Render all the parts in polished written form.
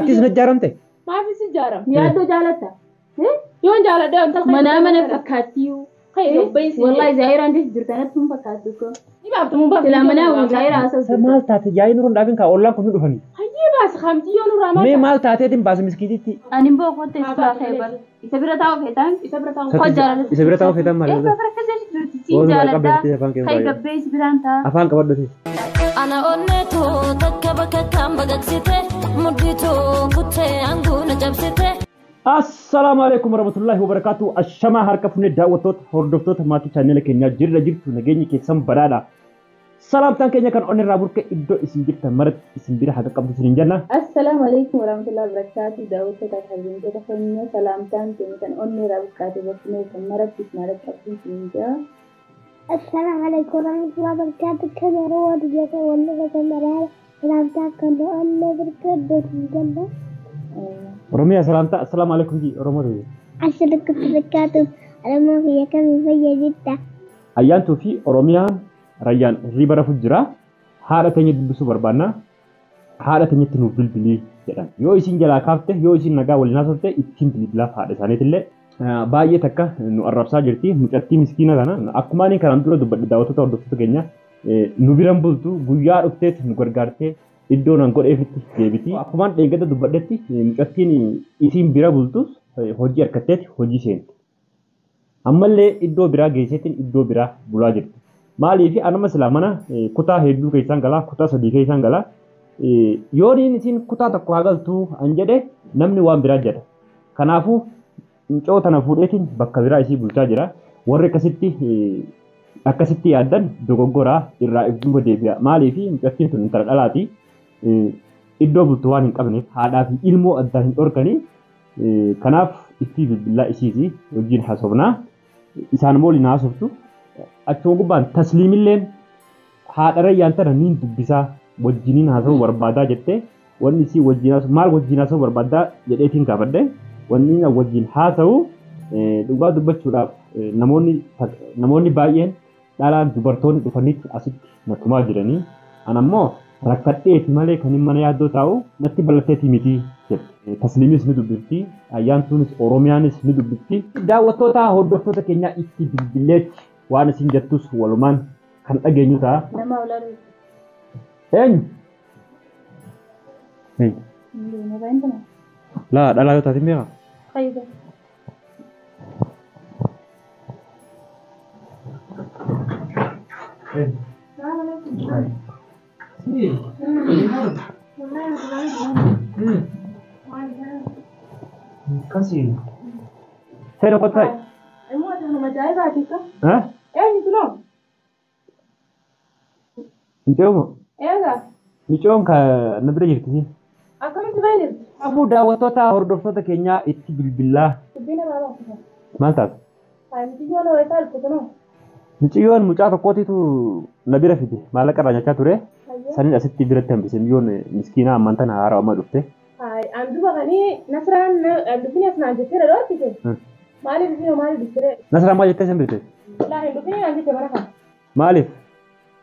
Atis na jaaramte? Maafis ijaaram. Yaaddo jaalatta. Yoon jaaladha wantal mana fakkaattiyu. Wallahi Zahiraan dis jirtanatti mun fakkaattu ko. Ni baaftu mun baaftu. Sila mana Zahira asoo. Maal taate yaa'ii nuroon dhaabin kaa ollaan kun dhufani. Hayyee baas kamti yoo nurraa maal. Mee maal taateetiin baas miskiititti. Ani boo qotte isaa feebar. Isa bira taa'u feetan. Isa bira taa'u feetan maal? Eegaa farka jechi jirti. Si jaaladha. Hay gabbee si biraan ta'a. Afaan qabadhu. Ana onneetu takka bakka kan baqaqsite muddiitu kuttee aanguuna cabsite. Assalamualaikum warahmatullahi wabarakatuh. Ashama harka fune daawwattoota hordoftoota maatii channel keenyaa jirra jirtu nageenyi keessan badhaadha. Salaamtaan keenya kan onirraa burqe iddoo isin jirtan maratti isin bira haqa qabdu isin jenna. Assalamualaikum warahmatullahi wabarakatuh. Daawwattoota kabajamtoota keenya salaamtaan keenya kan onirraa burqaate bakkee kan maratti isin qabdu isin jenna. Assalamualaikum warahmatullahi wabarakatuh. Kamera wadiya kan wanda kamera salaamtaan kan onirraa burqaate isin jenna. Oromia salamta assalamualaikum ji Oromo de. Assalamualaikum wabarakatuh. Alamu ya kami fayyadita. Ayyantu fi Oromia Rayyan ribara fujira haadha teenya dubbisu barbaanna haadha teenyatti nu bilbilii jedhan yoo isin jalaa kaafte yoo isin nagaa waliin haasofte ittiin bilbilaaf haadha isaaniitillee baay'ee takka nu arrabsaa jirti mucattii miskiina kana akkuma ani kanaan dura dubbadhe daawwattoota hordoftoota keenya nu biran bultu guyyaa dhufteet nu gargaartee iddoo nan godheefitti deebiti akkumaan dheengada dubbadhetti mucattiin isin bira bultus hojii harkatteeti hojii seenti ammallee iddoo biraa geesseetiin iddoo biraa bulaa jirti maaliif anama islaamana kutaa hedduu keessaan galaa kutaa sadii keessaan galaa yooniin isin kutaa tokko hagaltuu an jedhe namni waan biraa jedha kanaafuu mucoo tana fuudheetiin bakka biraa isii bulchaa jira warri akkasitti yaaddan dogoggoraa irraa ibsuun deebi'a maaliif mucattiin tun intala dhalaati iddoo bultu waan hin qabneef haadhaa fi ilmoo addaan hin dhorkanii kanaaf itti bilbilaa isiiti wajjin haasofnaa isaan mooliin haasoftu achuma gubbaan tasliimilleen haadha Rayyaan tana niin dubbisaa wajjiniin haasa'uu barbaadaa jettee wanni isii wajjin haasa'u maal wajjin haasa'uu barbaadaa jedheetiin gaafadhe wanni wajjin haasa'u dhugaa dubbachuudhaaf namoonni baay'een dhalaan dubartoonni dhufanitti asitti natumaa jiranii anammoo rakkadheeti malee kan hin mana yaaddoo taa'u natti bal'atteeti miti jedhe tasliimis ni dubbifti ayyaantuunis Oromiyaanis ni dubbifti daawwattoota hordoftoota keenyaa itti bilbileetti waan isin jettus walumaan kan dhageenyu ta'a. Nama ulaalu. Eenyu? Laa dhalaa yoo taatiin beekaa? Fayyada. Kasih. Saya dapat saya. Emu ada nama jaya tadi kan? Hah? Itu loh. Micomo. Ega. Micoom ka nabira jirti si. Akkamitti baay'ee? Abu daawwattoota hordoftoota keenyaa itti bilbilaa. Dubbina baala kutaa. Maal taatu? Miciyyoon hojjetaa dhuftu Miciyyoon mucaa tokkootitu nabira fide maallaqa irraa nyachaa ture. Sanin asitti biratti hambise miyyoon miskiinaa ammaan tana haaraa amma dhufte. Anduba kanii Nasraan dubbina asnaan jettee dhoorkite. Maaliif dubbina maaliif dubbire? Nasraan maal jettee sin birte? Laa hin dubbina naan jette mana kana. Maaliif?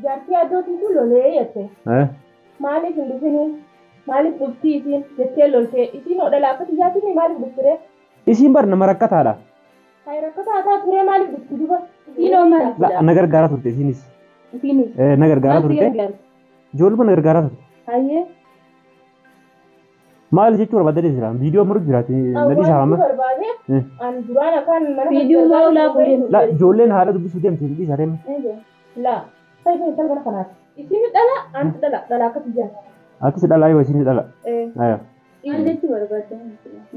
Jaartii addootiitu lolee jette. Maaliif hin dubbine? Maaliif dhuftii isiin jettee loltee isiin hodha laaffati jaatinni maaliif dubbire? Isiin bar nama rakkataadha. Hay rakkataa taa turee maaliif dhufti duba? Isiinoo maali? Na gargaaraa turte isiinis. Isiinis. Na gargaaraa turte. Ijoolluma na gargaaraa turte. Hayyee. Maal jechuu barbaadde jira? Viidiyoo muru jiraati. Nadii shaafama. An duraan akkaan mana Viidiyoo maa ulaa godhee. La ijoolleen haala dubbisuu deemte dubbis haa deemu. La fayyadu hin salphana kanaati. Isin dhala an dhala akka tijjaa. Atis dhalaa yoo isin dhala. Ayo. Maal jechi barbaadde?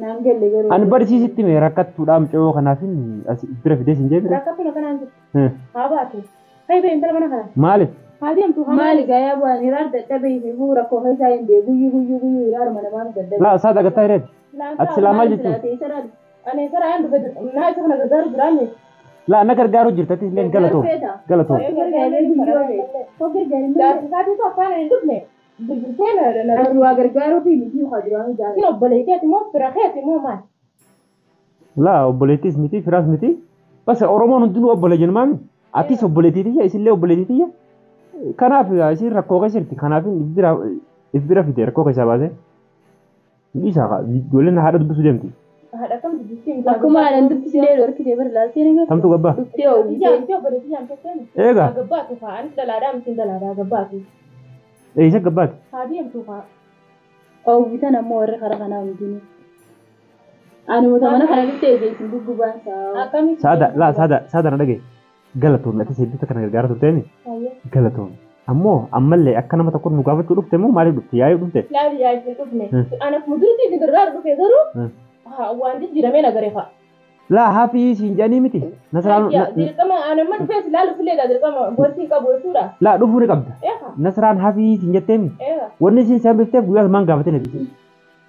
Naan galle garuu. Ani barsiisitti mee rakkattuudhaan mucoo kanaafin as bira fidee sin jeebi. Rakkattuudha kanaan jiru. Haa baate. Fayyadu hin salphana kanaati. Maaliif? Haa deemtu haa Maali gayaa bu'aan hiraar dadhabee fi fuura kofaa isaa hin beeku guyyuu hiraar mana waan dadhabee. La saa dagattaa hireeti. Ati silaa maal jettu? Ani karaa hin dhufe naa isa kana gargaaru jiraanne. La na gargaaru jirtatti illee galatoo. Galatoo. Jaarsisaatiitu afaan hin dhufne. Bilbilteen Ati waa gargaaruu fi miti waa duraan jaalladha. Siin obboleetteeti moo fira keeti moo maal? La obboleettis miti firaas miti. Bas Oromoon hundinuu obbolee jenmaami. Atis obboleettiitiyya isillee obboleettiitiyya. Kanaaf isin rakkoo keessa jirti. Kanaaf if bira fide rakkoo keessaa baasee. Bisa kak, ijoolleen haadha dubbisuu deemti. Haadha kam dubbistiin Akkuma haadhaan dubbisnee dhorkitee bara laaltee ni Tamtu gabbaa. Dubbitee ooltee. Ijaan obboleetti jaamtettee. Eegaa. Gabbaatu fa'aan dhalaadhaa misiin dhalaadhaa gabbaatu. Isa gabbaati. Haadhi himtuu fa'a. Oowwisan ammoo warra karaa kanaa wajjin. Ani muta mana kana bittee eegeessin dubbubaan saa. Akkamitti? Saada na dhagaye. Galatoon ati seeddisa kana gargaara turteemi. Galatoon. Ammoo ammallee akka nama tokko nu gaafachuu dhufte moo maaliif dhufte yaa'ii dhufte? Laali yaa'ii dhufne. Ana mudurtii digirraa dhufe garuu waan jijjiiramee nagaree fa'a. Laa hafi siin jedhanii miti. Nasraan dirqama anamma dhufee si laalu filee dirqama wanti qabu jechuudha. laa dhufuu ni qabda. Nasraan hafi siin jetteemi. Wanni siin sababteef guyyaa maan gaafatee nabi.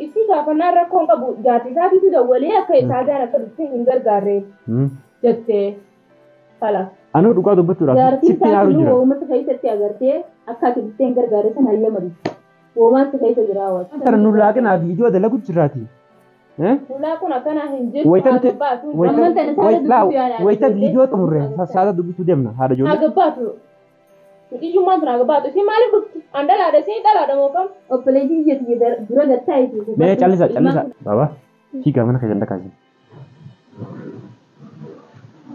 Itti gaafannaan rakkoon qabu jaartii isaatiitu dawwalee akka isaa gaan akka dhuftee hin gargaarree jettee fala. Anuu dhugaa dubbachuudhaaf Jaartii sitti yaaru isaatiitu jira. uumata keessatti agartee akka ati dhuftee hin gargaarre sana hayyama dhiisu. Uumaatti keessa jira hawaasa. Tara nu laaqinaa viidiyoo dalagu jiraati. Lulaa kun akkana hin jirtu Wayita hagabbaatu. wayita viidiyoo xumurre saada dubbisuu deemna haadha ijoollee. Hagabbaatu. Iyyummaan sun hagabbaatu. Isin maaliif dhufti? An dhalaadha isin dhalaadha moo kam? Obboleettii jetti dura gattaa jechuudha. Mee callisa. Baba fiigaa mana keessan dhaqaasin.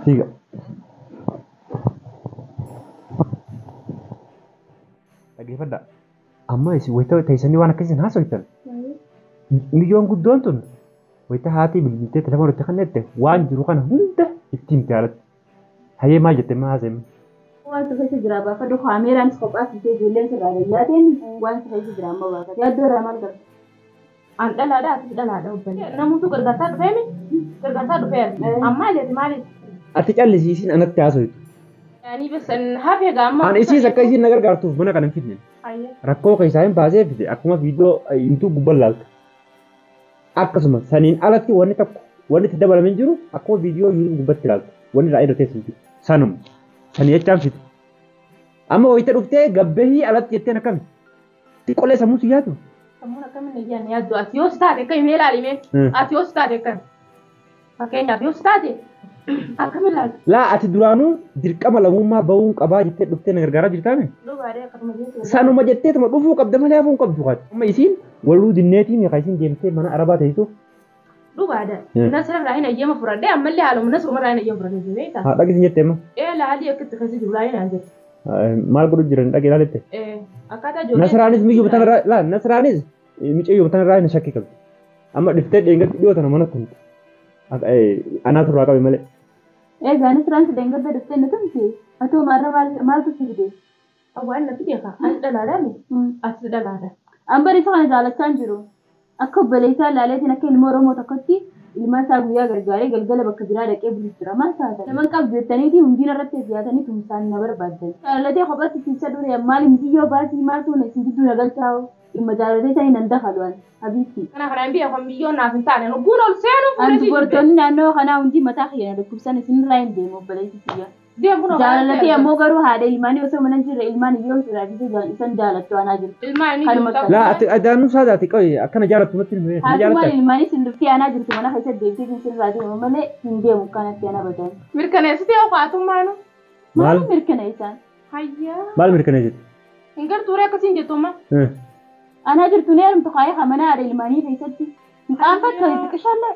Fiiga. Dhaggeeffadha. Amma isin wayita teessanii waan akkasiin haasoftan. Miliyyoon guddoon tun wayita haati bilbiltee telefoon itti kannette waan jiru kana hunda ittiin jaalatti. Hayyee maal jettee maa haasa'e? Waan keessa jira baafadhu kaameeraanis kophaa fiitee ijoolleen sirraa gayyaateen waan keessa jira amma baafadhu. Yaaddoo irraa maal qabda? An dhalaadha ati dhalaadha obbolee. Namuutu gargaarsaa dhufeemi? Gargaarsaa dhufeera. Ammaa jeeti maaliif? Ati callisiisiin anatti haasoftu. Yaani bisan hafee gaamma. Ani isiis akka isiin na gargaartuuf mana kana hin fidne. Rakkoo keessaa hin baasee fide akkuma viidiyoo himtuu gubbaan laalta. Akkasuma saniin alatti wanni tokko wanni itti dabalamee jiru akkuma viidiyoo yuutuub gubbatti ilaaltu wanni irraa edda teessu jiru sanuma sanii jechaan fite. Amma wayita dhuftee gabbehii alatti jetteen akkami xiqqoolee sammuu si yaadu. Sammuun akkamiin ijaan yaaddu ati yoo si taate akka himee ilaalimee ati yoo si taate akkami fakkeenyaaf yoo si taate akkamiin ilaalu. Laa ati duraanuu dirqama lammummaa bahuun qabaa jettee dhuftee na gargaaraa jirtaame. Dhugaadhee akkasuma jechuudha. Sanuma jetteetuma dhufuu qabda malee hafuun qabdu qaati. Amma isiin waluu dinneetiin yookaan isiin deemtee mana arabaa teessu. Dhugaadha. Nasra irraa hin ayyama fudhadhee ammallee haaluma nasruma irraa hin ayyama fudhadhee beektaa. Haa dhagisin jettee ma. Laalii akkatti keessa jiru laalii naan jette. Maal godhu jiran dhagee ilaalette. Akkaataa ijoollee. Nasraanis miyyuu tanarraa laa nasraanis micciyuu tanarraa hin shakkii qabdi. Amma dhiftee dheengatti dhiyoo tana mana kunti. Anaa turraa qabe malee. Egaa Nasraan si deengadda dhuftee na tumte atoo maaltu si fide? Waan na fide kaa as dhalaadhaani as dhalaadha. An bari isa kana jaalachaa hin jiru. Akka obboleessaa ilaaleetiin akka ilma Oromoo tokkotti ilma isaa guyyaa gargaaree galgala bakka biraa dhaqee buluuf jira. Maal taatan? Naman qabdu jettaniiti hundiina irratti dhiyaatanii tumsaan na barbaaddan. Jaalatee kophaatti tiisa dure maal miziyyoo baasii maaltu na isin gidduu na galchaa'u dhimma jaalatee isaa hin handafaluwan habiitti. Kana kanaan biyya kun biyyoon naaf hin taane lubbuun ol seenu. An dubartoonni naannoo kanaa hundi mataa kiyyana dhukkubsan isinirraa hin deemu obboleessi kiyya. Jaalatee ammoo garuu haadha ilmaanii osoo mana jirre ilmaan iyyoo sirraatise isan jaalattu anaa jirtu. Laa ati adaanuu saadaati qabi akkana jaalattu matti hin Haatuma ilmaanii sin dhuftee anaa jirtu mana keessa deemtee sin sirraatee malee hin deemu kanatti ana badan. Mirkaneessitee hawaatummaanu. Maal mirkaneessan? Hayyaa. Maal mirkaneessitu? Hin gartuuree akkasiin jettummaa. Anaa jirtu ni heerumtu kaayee hamana haadha ilmaanii keessatti. Mucaan bakka xiqqishaallee.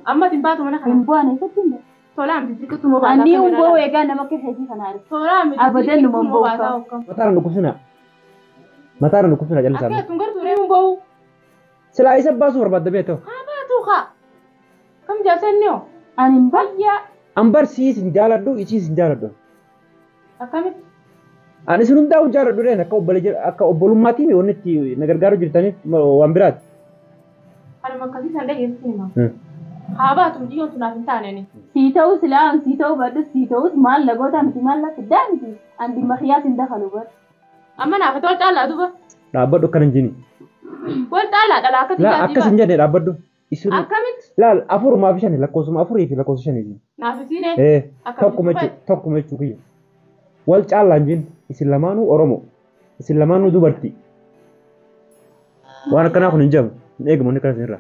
Amma timbaatu mana kana. Hin bu'an eessatti hin Tolaan bisikatu nu Ani un bowo egaa nama keessatti kana argu. Tolaan Abadan nu mamboka. Mataara nukusuna. Mataara nukusuna jallisaa. Akka tun gartuu reemu bowu. Silaa isa baasuu barbaadda beektaa? Haa baatu haa. Kam jaasanni hoo? Ani bayyaa. An barsiisin jaaladhu isiisin jaaladhu. Akkamitti? Ani isin hundaa'u jaaladhu reen akka obbolummaatti wanni itti na gargaaru jirtaniif waan biraati. Ani makkasii san dhageessi hima. Haa baatu biyyoon sunaaf hin taaneni. Sii ta'uu silaa sii ta'uu baddu sii ta'us maal lagoota miti maal lakki daamiti. An dhimma kiyyaas hin dafalu bar. Amma naaf tol caalaa duba. Dhaabbadhu akkana hin jini. Wal caalaa dhalaa akkasii Laa akkas hin jenne dhaabbadhu. Akkamitti? Laal afurumaa fi shani lakkoofsuma afurii fi lakkoofsa shanii. Naaf isiine. Tokkuma jechuu kiyya. Wal caalaa hin jin isin lamaanuu Oromoo. Isin lamaanuu dubartii. Waan akkanaa kun hin jabu. Hin eegamu inni kanas irraa.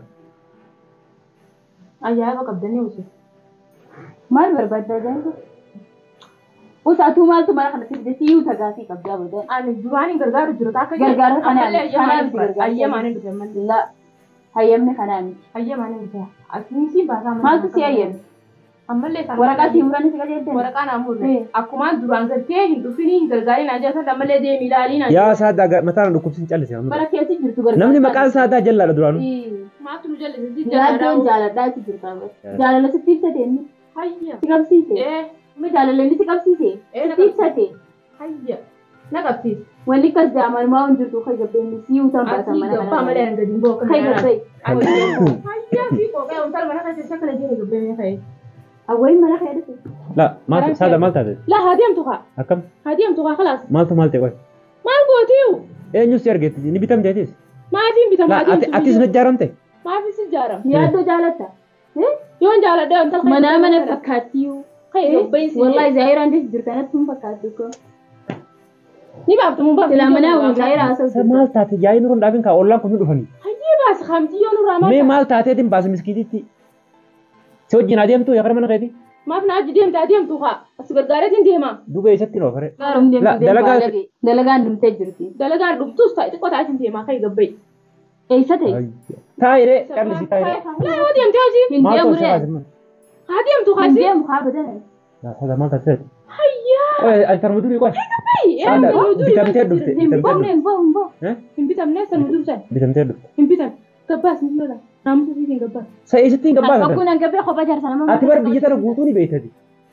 Ajaa'iba qabdanii usu. Maal barbaaddaa jaalatu? Usaatuu maaltu mana kanatti fide siyyuu tagaasii qabdaa badan. Ani duraan hin gargaaru jiru akka Gargaara kanaaf ayyamaan hin dhufe malee. La hayyamni kanaa miti. Hayyamaa ni bitaa. Asii baasaa Maaltu si hayyame? ammallee kan Waraqaa si muranii si qajeeltan. waraqaan amurre akkumaan duraan galtee hin dhufinii hin gargaarin ajaasan ammallee deemi ilaaliin yaa saadaa mataan dhukkubsin callise Bara keessi jirtu gargaara. namni maqaan saadaa jallaadha duraanu maatu nu jallisi Yaaddoon jaaladhaa itti jirtu amma. Jaalala sitti ibsate inni. hayya Si qabsiise. Mi jaalala inni si qabsiise. Sitti ibsate. hayya na qabsiis Wanni akkas jaamal maa hin jirtu kai gabbeenni si utan baasan mana gabbaa malee kana. hanga dimboo kan Kai gabbee. hayya fi qophee untal mana kan keessa kana jee gabbee fa'i Awwain mana kai dhufe. la maal saadaa maal taate la haadiyamtu kaa akkam haadiyamtu kaa khalaas maaltu maal ta'e qoy maal gootiyu eenyu si argeetti ni bitamteetis maatiin bitama la atis na jaaramte maafi si jaaram Yaaddoo jaalatta. yoon jaaladha untal Mana fakkaattiyu. kai gabbee si Wallahi zaahiraan dees jirtanatti hin fakkaattu ko. ni baaftu mun baaftu Sila mana zaahira sa asoo. maal taate yaa'ii nuroon dhaabin kaa ollaan kun dhufanii hayya baas khamti yoon urraa mee maal maal taateetiin baase miskiititti si wajjin adeemtu yaa gara mana keeti maaf na aji deemta adeemtu kaa as gargaareetiin deema duuba eessatti noo fare Gaarum deemtu dalagaa- deemu dalagaan dhumtee jirti. dalagaan dhuftus ta'i xiqqoo taatiin deemaa kai gabbee Eessa ta'e? taa'iree qal'isi taa'iree la yoo deemte hojii Hin maal deemu ta'u ree. siyaasa haa deemtu Hin kaasi deemu haa badan. saadaa maal taate hayyaa qoy ani farma durii qoy Saada, bitamtee dhufte Hin boomne hin boo hin boo. hin bitamne san udubsan bitamtee dhufte hin bitam gabbaas ni lola naamusa siitiin gabbaas sa eessatti hin gabbaa Akkuma nan gabbee kophaa jaarsa nama. ati bar biyya tana guutuu ni beektati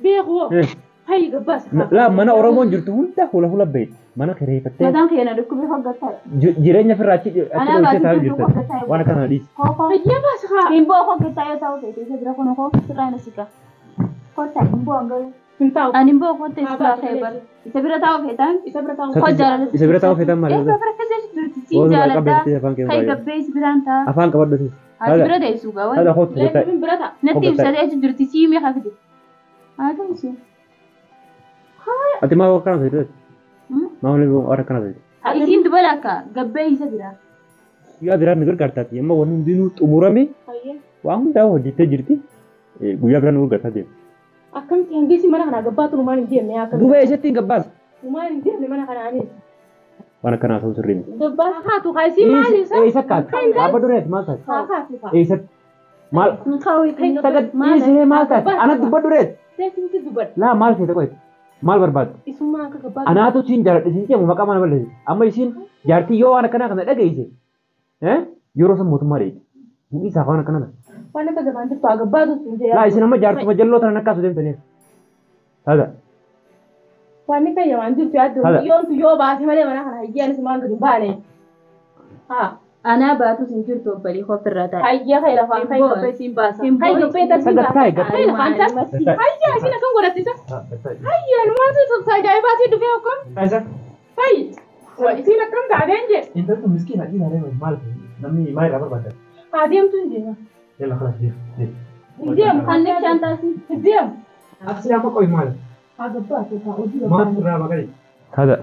beekoo hayyi gabbaas la mana oromoon jirtu hunda hula hula beekti mana kireeffattee Mataan keenya dhukkubee hoggataa. jireenya firraa achi Anaa dhoksee taa'u baasii jirta hoggataa. waan akkana dhiisi Koko. hayyaa baas haa Hin boo hoggataa yoo ta'u ta'e isa bira kun koo sirraa na sika. Kota hin boo hangaru. hin taa'u Ani hin boo kota isa feebar. Isa bira taa'u feetaan. isa bira taa'u Koo jaalala. isa bira taa'u feetan maal Eessa bira keessa jirti si Ooluu jaaladha. qabeetti afaan kee Kai baay'ee. gabbee si biraan ta'a. afaan qabadhu Ati bira teessu hada gaawwan. hootu leetu taa'e hin bira ta'a Natti ibsatee jirti si mi'a hafite. Haa ta'u si. ati maa akkana ta'e maa waliin waan akkana ta'e Isiin dubala akka gabbee isa bira. guyyaa biraan ni gargaartaati amma wanni hundinuu xumurame hayyaa waan hundaa hojjettee jirti guyyaa biraan nu gargaartaa deema akkamitti hangisi mana kanaa gabbaatu numaan hin deemne yaa duuba eessatti hin gabbaas numaan hin deemne mana kanaanis waan akkanaa ta'uu sirrii miti gabbaas haatu kaayisii maali isa eessa kaati abba dureeti maal taati haa kaatu kaa eessatti maal Kawai sagad dhiisee maal taati ana dubba dureeti seesinti dubbadha laa maal feete qoyte maal barbaadde isummaa akka gabbaatu anaatu siin jaaladhe siin ceemu maqaa mana balleessi amma isiin jaartii yoo waan akkanaa kana dhageesse yeroo san mootummaa dheedhi duudhii isaaf waan akkana ta'a waan akka gamaan jirtu haa gabbaatu siin jee laa isin amma jaartuma jalloo tana nakkaasu deemtaniif haga waan akka gamaan jirtu yaaddu Hala. yoontu yoo baase malee mana kana hayyaan isimaan gadi hin baane haa Anaa baatu sin jirtu obbalii kopirraa taa'e. hayyaa kai lafaan kai gabbee siin baasa kai gabbee tartiin Sagat kai, baasa kai lafaan ta'a hayyaa isin akkan godhattisa hayyaa numaatu ajaa'ibaatii dhufee akkam hayyi isin akkam taadeen jee intaltu miskiina dhiiraalee maal namni maal irraa barbaada haa deemtu hin deema yalla kalas deem hin deemu Kan ibsaan taasii. hin deemu asi amma qoy maal haa gabbaatu haa hojii maal gabbaatu irraa bagale haga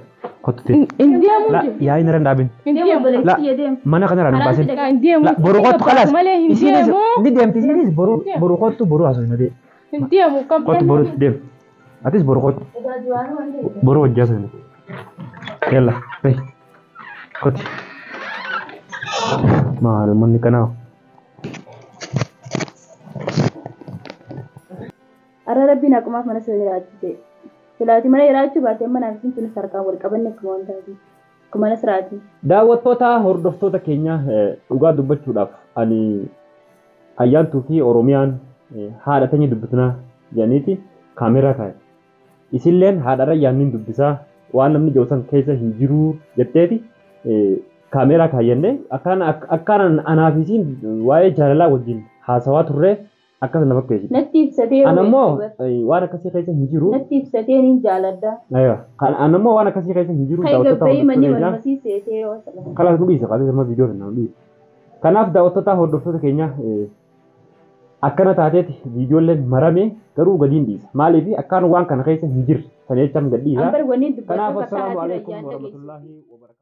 kottuti hin deemu la yaa'in irra hin dhaabin hin Deemu deemu obboleessi kiyya deemu. mana kana irraa hin baasin hin deemu la boru kottu kalas malee hin isinis deemu ni deemti isinis boru kottu boru haasofna dee hin deemu kam kottu boru deem atis boru kottu boru wajjaa sana yalla bey kotti maal manni kanaa Ara rabbiin akkumaaf mana sirrii jiraachise. Silaati mana jiraachuu baatee manaa fi sun sarkaan wal qabanne akkuma waan taati. Akkuma mana siraati. daawwattoota hordoftoota keenya dhugaa dubbachuudhaaf ani ayyaantuu fi oromiyaan haadha tanya dubbisinaa jedhaniiti kaameeraa kaa'e. Isilleen haadharra yaanniin dubbisaa waan namni jawsan keessa hin jiruu jetteeti kaameeraa kaayyannee akkaan anaa fi isiin waa'ee jaalalaa wajjin haasawaa turree akkas na fakkeessi. Natti ibsatee. Anammoo waan akkasii keessa hin jiru. Natti ibsatee niin jaaladha. Anammoo waan akkasii keessa hin jiru. Kai gabbee manni malmasii seetee yoo ta'u. Kalas nu dhiisa qabeessa amma viidiyoo kana nu dhiisa. Kanaaf daawwattoota hordoftoota keenya akkana taateeti viidiyooleen marame garuu gadiin dhiisa. Maaliif akkaan waan kana keessa hin jirre sana jechaan gad dhiisa. Ambar wanni dubbatu Kanaaf assalaamu alaikum warahmatullahi wabarakatuh.